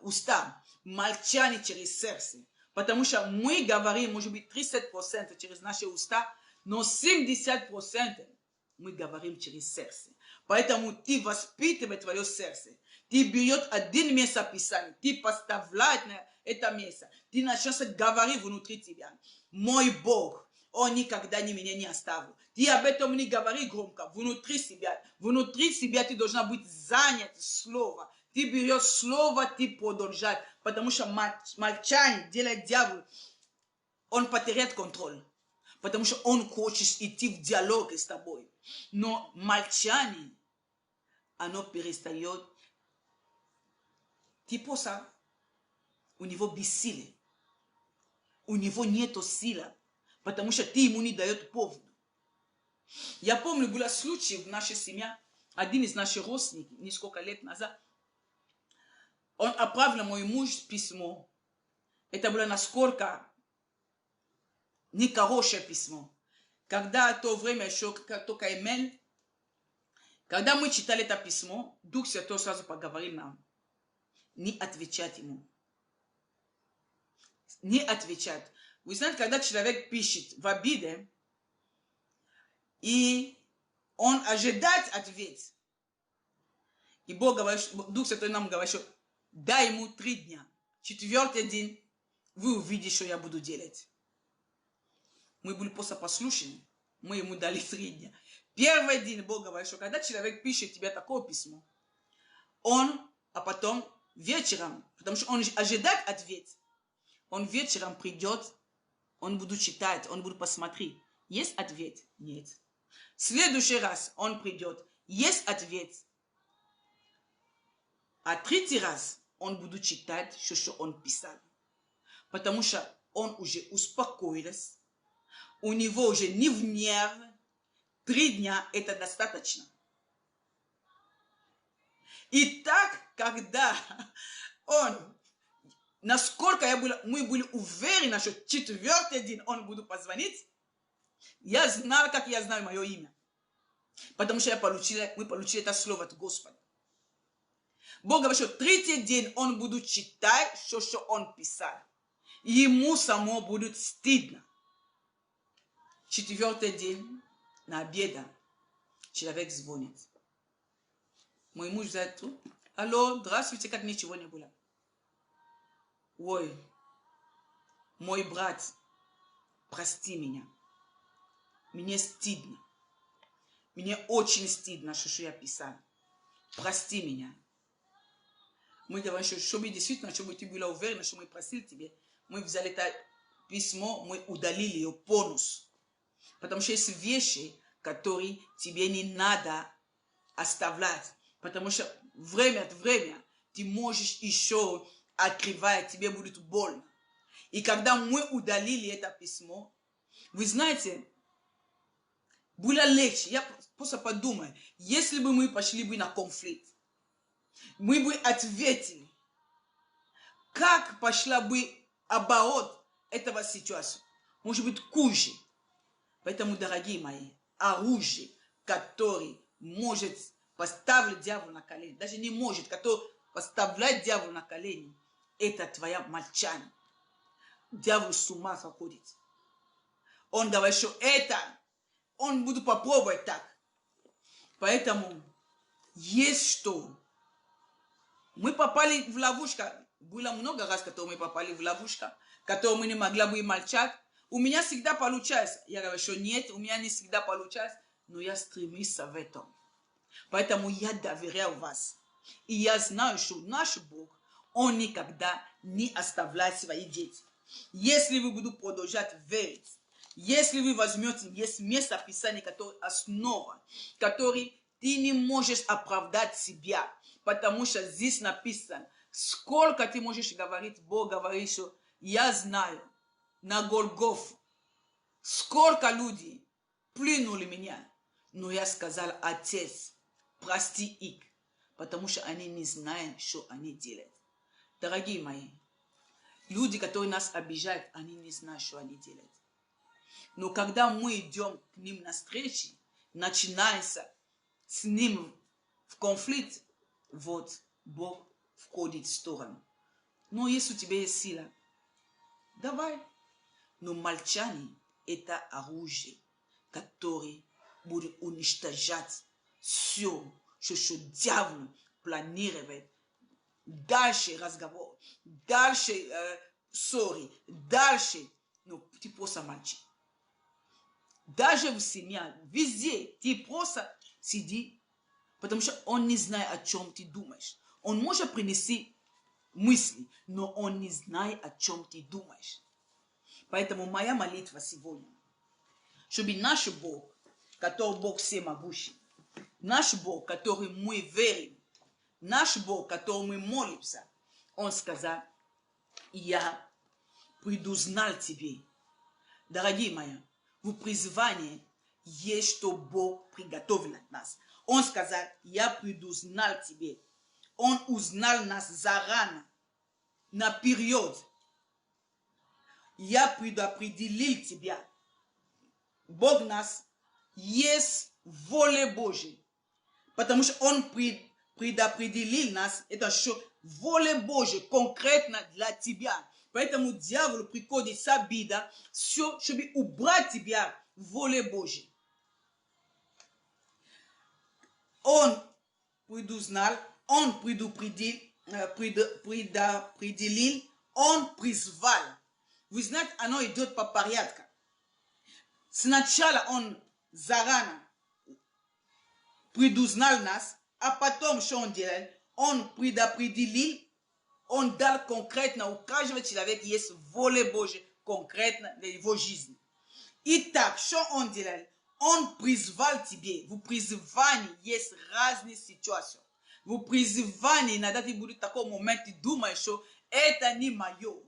уста, молчание через сердце. Потому что мы говорим, может быть, 30% через наши уста, но 70% мы говорим через сердце. Поэтому ты воспитываешь твое сердце. Ты берешь один место Писания, ты поставляешь на это место. Ты начинаешь говорить внутри тебя. Мой Бог, Он никогда меня не оставил. Ты об этом не говори громко. Внутри себя ты должна быть занят словом. Ты берешь слово, ты продолжаешь. Потому что молчание делает дьявол. Он потеряет контроль. Потому что он хочет идти в диалог с тобой. Но молчание, оно перестает. Типа ça, у него бессилие. У него нету силы. Потому что ты ему не дает поводу. Я помню, был случай в нашей семье. Один из наших родственников, несколько лет назад, он отправил мой муж письмо. Это было насколько нехорошее письмо. Когда в то время еще только имейл, когда мы читали это письмо, Дух Святой сразу поговорил нам. Не отвечать ему. Не отвечать. Вы знаете, когда человек пишет в обиде, и он ожидает ответ, и Бог говорит, Дух Святой нам говорит, что дай ему 3 дня. 4-й день вы увидите, что я буду делать. Мы были просто послушны. Мы ему дали 3 дня. 1-й день Бог говорит, что когда человек пишет тебе такое письмо, а потом вечером, потому что он ожидает ответ, он вечером придет, он будет читать, он будет посмотреть. Есть ответ? Нет. В следующий раз он придет, есть ответ. А 3-й раз он будет читать, что он писал. Потому что он уже успокоился, у него уже не в нерв. 3 дня это достаточно. И так, когда насколько мы были уверены, что 4-й день он будет позвонить, я знала, как я знаю мое имя. Потому что мы получили это слово от Господа. Бог говорит, что 3-й день он будет читать, что он писал. Ему само будет стыдно. 4-й день на обеда человек звонит. Мой муж говорит, алло, здравствуйте, как ничего не было. Ой, мой брат, прости меня. Мне стыдно. Мне очень стыдно, что я писал. Прости меня. Мы говорим, что чтобы действительно, чтобы ты была уверена, что мы просили тебе, мы взяли это письмо, мы удалили ее полностью. Потому что есть вещи, которые тебе не надо оставлять. Потому что время от времени ты можешь еще открывать, тебе будет больно. И когда мы удалили это письмо, вы знаете, было легче. Я просто подумаю, если бы мы пошли бы на конфликт, мы бы ответили, как пошла бы оборот этого ситуации. Может быть, хуже. Поэтому, дорогие мои, оружие, которое может поставить дьявола на колени, даже не может, который поставляет дьявола на колени, это твоя молчание. Дьявол с ума сходит. Он говорит, что это, он будет попробовать так. Поэтому есть что. Мы попали в ловушку. Было много раз, которые мы попали в ловушку, которые мы не могли бы молчать. У меня всегда получается. Я говорю, что нет, у меня не всегда получается. Но я стремлюсь в этом. Поэтому я доверяю вас. И я знаю, что наш Бог, Он никогда не оставляет свои дети. Если вы будете продолжать верить, если вы возьмете, есть место Писания, которое основа, который ты не можешь оправдать себя, потому что здесь написано, сколько ты можешь говорить, Бог говорит, что я знаю, на Голгофу, сколько людей плюнули меня, но я сказал, Отец, прости их, потому что они не знают, что они делают. Дорогие мои, люди, которые нас обижают, они не знают, что они делают. Но когда мы идем к ним на встречу, начинается с ним в конфликт, вот Бог входит в сторону. Но если у тебя есть сила, давай. Но молчание – это оружие, которое будет уничтожать все, что дьявол планирует. Дальше разговор, дальше ссоры, дальше, ну, ты просто молчи. Даже в семье, везде, ты просто сиди, потому что он не знает, о чем ты думаешь. Он может принести мысли, но он не знает, о чем ты думаешь. Поэтому моя молитва сегодня, чтобы наш Бог, который Бог всемогущий, наш Бог, который мы верим, наш Бог, который мы молимся, Он сказал: я предузнал тебе. Дорогие мои, в призвании есть, что Бог приготовил от нас. Он сказал: я предузнал тебе. Он узнал нас заранее, на период. Я предопределил тебя. Бог нас есть воля Божья. Потому что Он предопределил нас, это что воля Божья конкретно для тебя. Поэтому дьявол приходит с обидой, все, чтобы убрать тебя в воле Божьей. Он предузнал, он предопределил, он призвал. Вы знаете, оно идет по порядку. Сначала он заранее предузнал нас, а потом, что он делал? Он предопределил, он дал конкретно, у каждого человека есть воля Божья конкретно для его жизни. Итак, что он делал? Он призвал тебе. В призвании есть разные ситуации. В призвании иногда ты будешь в такой момент, ты думаешь, что это не мое.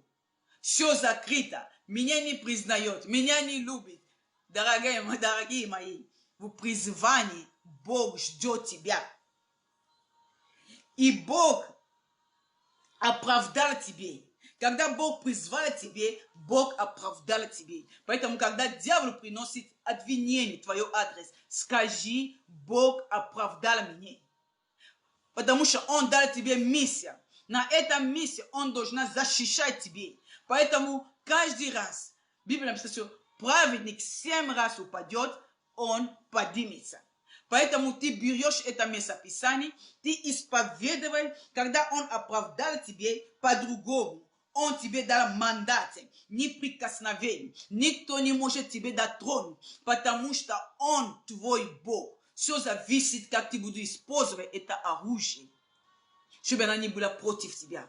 Все закрыто. Меня не признает, меня не любит. Дорогие мои, в призвании Бог ждет тебя. И Бог оправдал тебе. Когда Бог призвал тебе, Бог оправдал тебе. Поэтому, когда дьявол приносит обвинение в твой адрес, скажи: Бог оправдал меня. Потому что Он дал тебе миссию. На этом миссии Он должен защищать тебя. Поэтому каждый раз, Библия написано, что праведник 7 раз упадет, он поднимется. Поэтому ты берешь это местописание, ты исповедуешь, когда Он оправдал тебе по-другому. Он тебе дал мандат, неприкосновение. Никто не может тебе дотронуть, потому что Он твой Бог. Все зависит, как ты будешь использовать это оружие, чтобы она не была против тебя.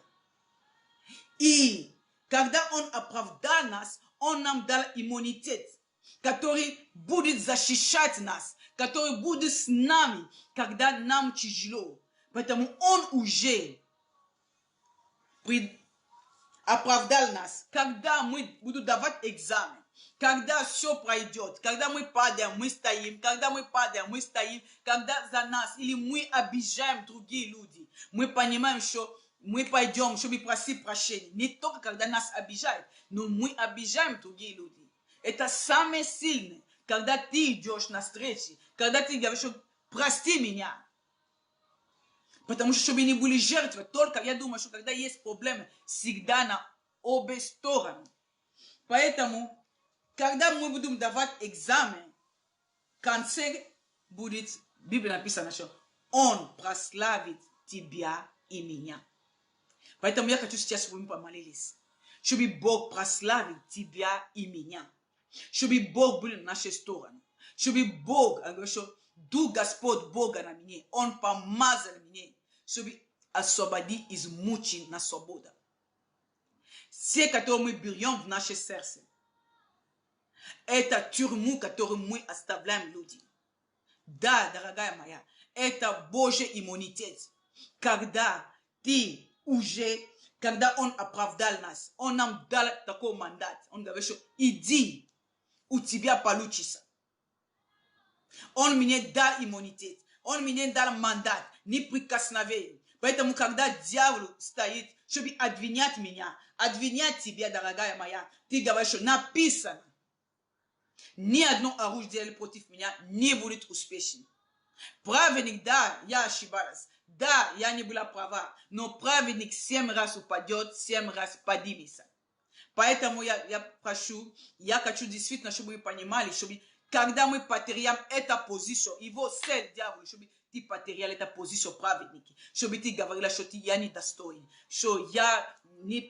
И когда Он оправдал нас, Он нам дал иммунитет, который будет защищать нас, который будет с нами, когда нам тяжело. Поэтому Он уже оправдал нас. Когда мы будем давать экзамен, когда все пройдет, когда мы падаем, мы стоим, когда мы падаем, мы стоим, когда за нас или мы обижаем другие люди, мы понимаем, что мы пойдем, чтобы просить прощения. Не только когда нас обижают, но мы обижаем другие люди. Это самое сильное, когда ты идешь на встречу, когда ты говоришь, что прости меня. Потому что, чтобы не были жертвы, только я думаю, что когда есть проблемы, всегда на обе стороны. Поэтому, когда мы будем давать экзамен, в конце будет, в Библии написано, что Он прославит тебя и меня. Поэтому я хочу сейчас, чтобы мы помолились, чтобы Бог прославил тебя и меня. Чтобы Бог был на нашей стороне. Чтобы Бог, что Дух Господь Бога на мне, Он помазал меня, чтобы освободить из мучи на свободу. Все, которые мы берем в наше сердце, это тюрьму, которую мы оставляем людям. Да, дорогая моя, это Божий иммунитет. Когда ты уже, когда Он оправдал нас, Он нам дал такой мандат. Он говорит, что иди, у тебя получится. Он мне дал иммунитет. он меня дал мандат, не прикосновение. Поэтому, когда дьявол стоит, чтобы обвинять меня, обвинять тебя, дорогая моя, ты говоришь, что написано, ни одно оружие против меня не будет успешным. Праведник, да, я ошибалась, да, я не была права, но праведник 7 раз упадет, 7 раз поднимется. Поэтому я прошу, я хочу действительно, чтобы вы понимали, чтобы когда мы потеряем эту позицию, его цель, дьявол, чтобы ты потерял эту позицию праведники, чтобы ты говорила, что я не достоин, что я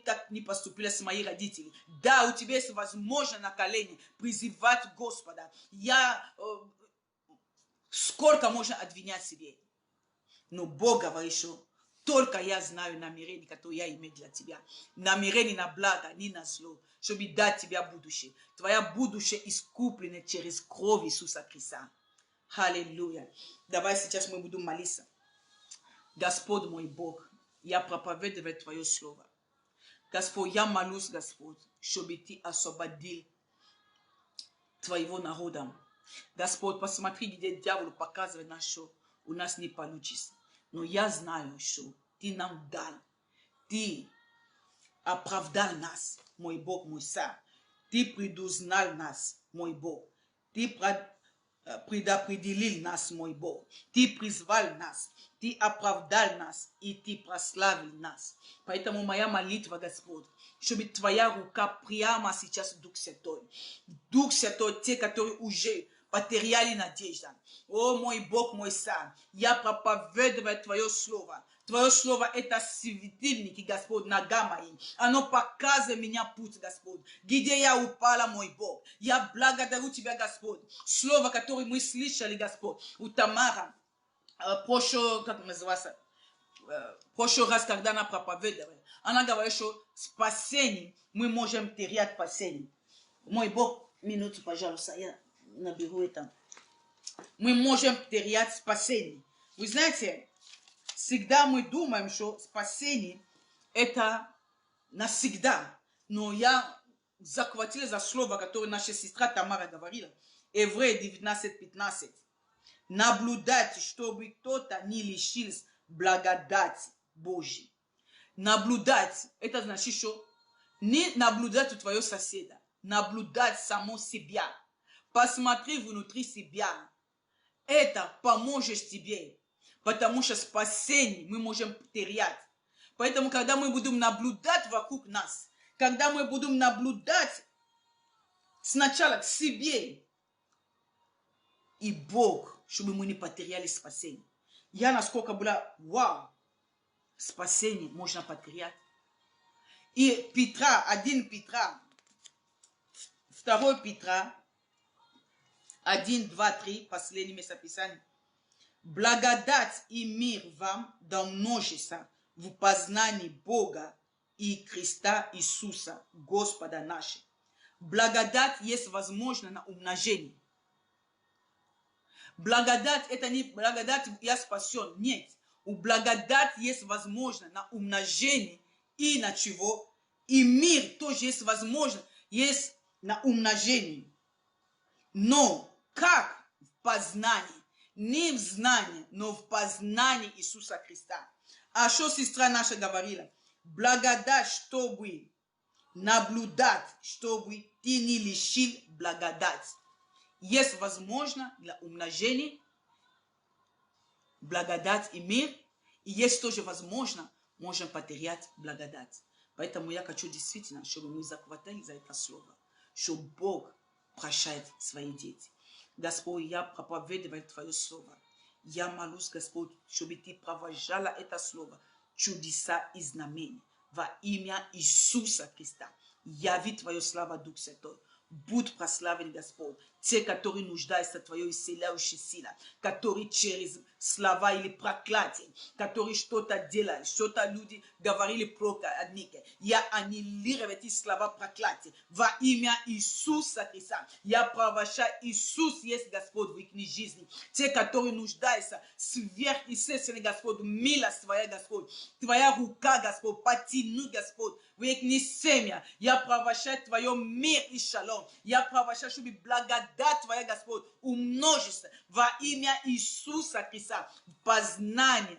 так не поступила с моими родителями. Да, у тебя есть возможность на колени призывать Господа. Сколько можно обвинять себе. Но Бог говорит, что только я знаю намерения, которые я имею для тебя. Намерения на благо, не на зло. Чтобы дать тебе будущее. Твое будущее искуплено через кровь Иисуса Христа. Аллилуйя. Давай сейчас мы будем молиться. Господь мой Бог, я проповедую Твое Слово. Господь, я молюсь, Господь, чтобы Ты освободил Твоего народа. Господь, посмотри, где дьявол показывает нас, что у нас не получится. Но я знаю, что Ты нам дал. Ты оправдал нас, мой Бог, мой Царь. Ты предузнал нас, мой Бог. Ты предопределил нас, мой Бог. Ты призвал нас. Ты оправдал нас. И Ты прославил нас. Поэтому моя молитва, Господь, чтобы Твоя рука прямо сейчас, Дух Святой. Дух Святой, те, которые уже потеряли надежду. О, мой Бог, мой Сын, я проповедую Твое Слово. Твое Слово – это светильник, Господь, нога моя. Оно показывает меня путь, Господь. Где я упала, мой Бог. Я благодарю Тебя, Господь. Слово, которое мы слышали, Господь, у Тамара, как называется, прошлый раз, когда она проповедовала, она говорит, что спасение, мы можем терять спасение. Мой Бог, минуту, пожалуйста, я наберу это. Мы можем терять спасение. Вы знаете, всегда мы думаем, что спасение это навсегда. Но я захватила за слово, которое наша сестра Тамара говорила. Евреи 19:15. Наблюдать, чтобы кто-то не лишился благодати Божьей. Наблюдать, это значит, что не наблюдать у твоего соседа, наблюдать само себя. Посмотри внутри себя. Это поможет тебе. Потому что спасение мы можем терять. Поэтому, когда мы будем наблюдать вокруг нас, когда мы будем наблюдать сначала к себе и Бог, чтобы мы не потеряли спасение. Я насколько была, вау, спасение можно потерять. И Петра, 1 Петра, 2 Петра, 1, 2, 3, последнее местописание. Благодать и мир вам да множится в познании Бога и Христа Иисуса, Господа нашего. Благодать есть возможно на умножение. Благодать это не благодать я спасен. Нет. У благодать есть возможно на умножение и на чего. И мир тоже есть возможно, есть на умножение. Но как в познании? Не в знании, но в познании Иисуса Христа. А что сестра наша говорила? Благодать, чтобы наблюдать, чтобы ты не лишил благодать. Есть возможно для умножения, благодать и мир. И есть тоже возможно, можем потерять благодать. Поэтому я хочу действительно, чтобы мы захватили за это слово, что Бог прощает свои дети. Господь, я проповедую Твое слово. Я молюсь, Господь, чтобы Ты провожала это слово, чудеса и знамения. Во имя Иисуса Христа. Яви Твое слава, Дух Святой. Будь прославлен, Господь. Те, которые нуждаются в Твоей исцеляющей силе, которые через слова или проклятие, которые что-то делали, что-то люди говорили против них. Я аннилирую эти слова проклятия. Во имя Иисуса Христа. Я провозглашаю, Иисус есть Господь в их жизни. Те, которые нуждаются сверхъестественно, Господь, милость Твоя, Господь. Твоя рука, Господь, потяни, Господь, в их семья. Я провозглашаю Твое мир и шалом. Твоего. Я провожаю, чтобы благодать Твоя, Господь, умножится во имя Иисуса Христа. В познании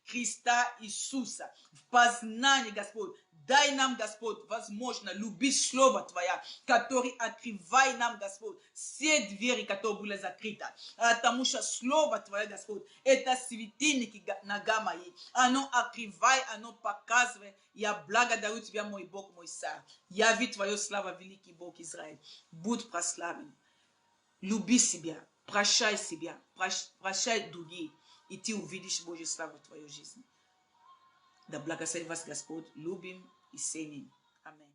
Христа Иисуса. В познании, Господь. Дай нам, Господь, возможно, любить Слово Твое, который открывает нам, Господь, все двери, которые были закрыты. Потому что Слово Твое, Господь, это светильники нога моей. Оно открывает, оно показывает. Я благодарю Тебя, мой Бог, мой Царь. Яви Твою славу, великий Бог Израиль. Будь прославлен. Люби себя, прощай себя, прощай других. И ты увидишь Божью славу в твоей жизни. Да благослови вас Господь, любим и ценим. Аминь.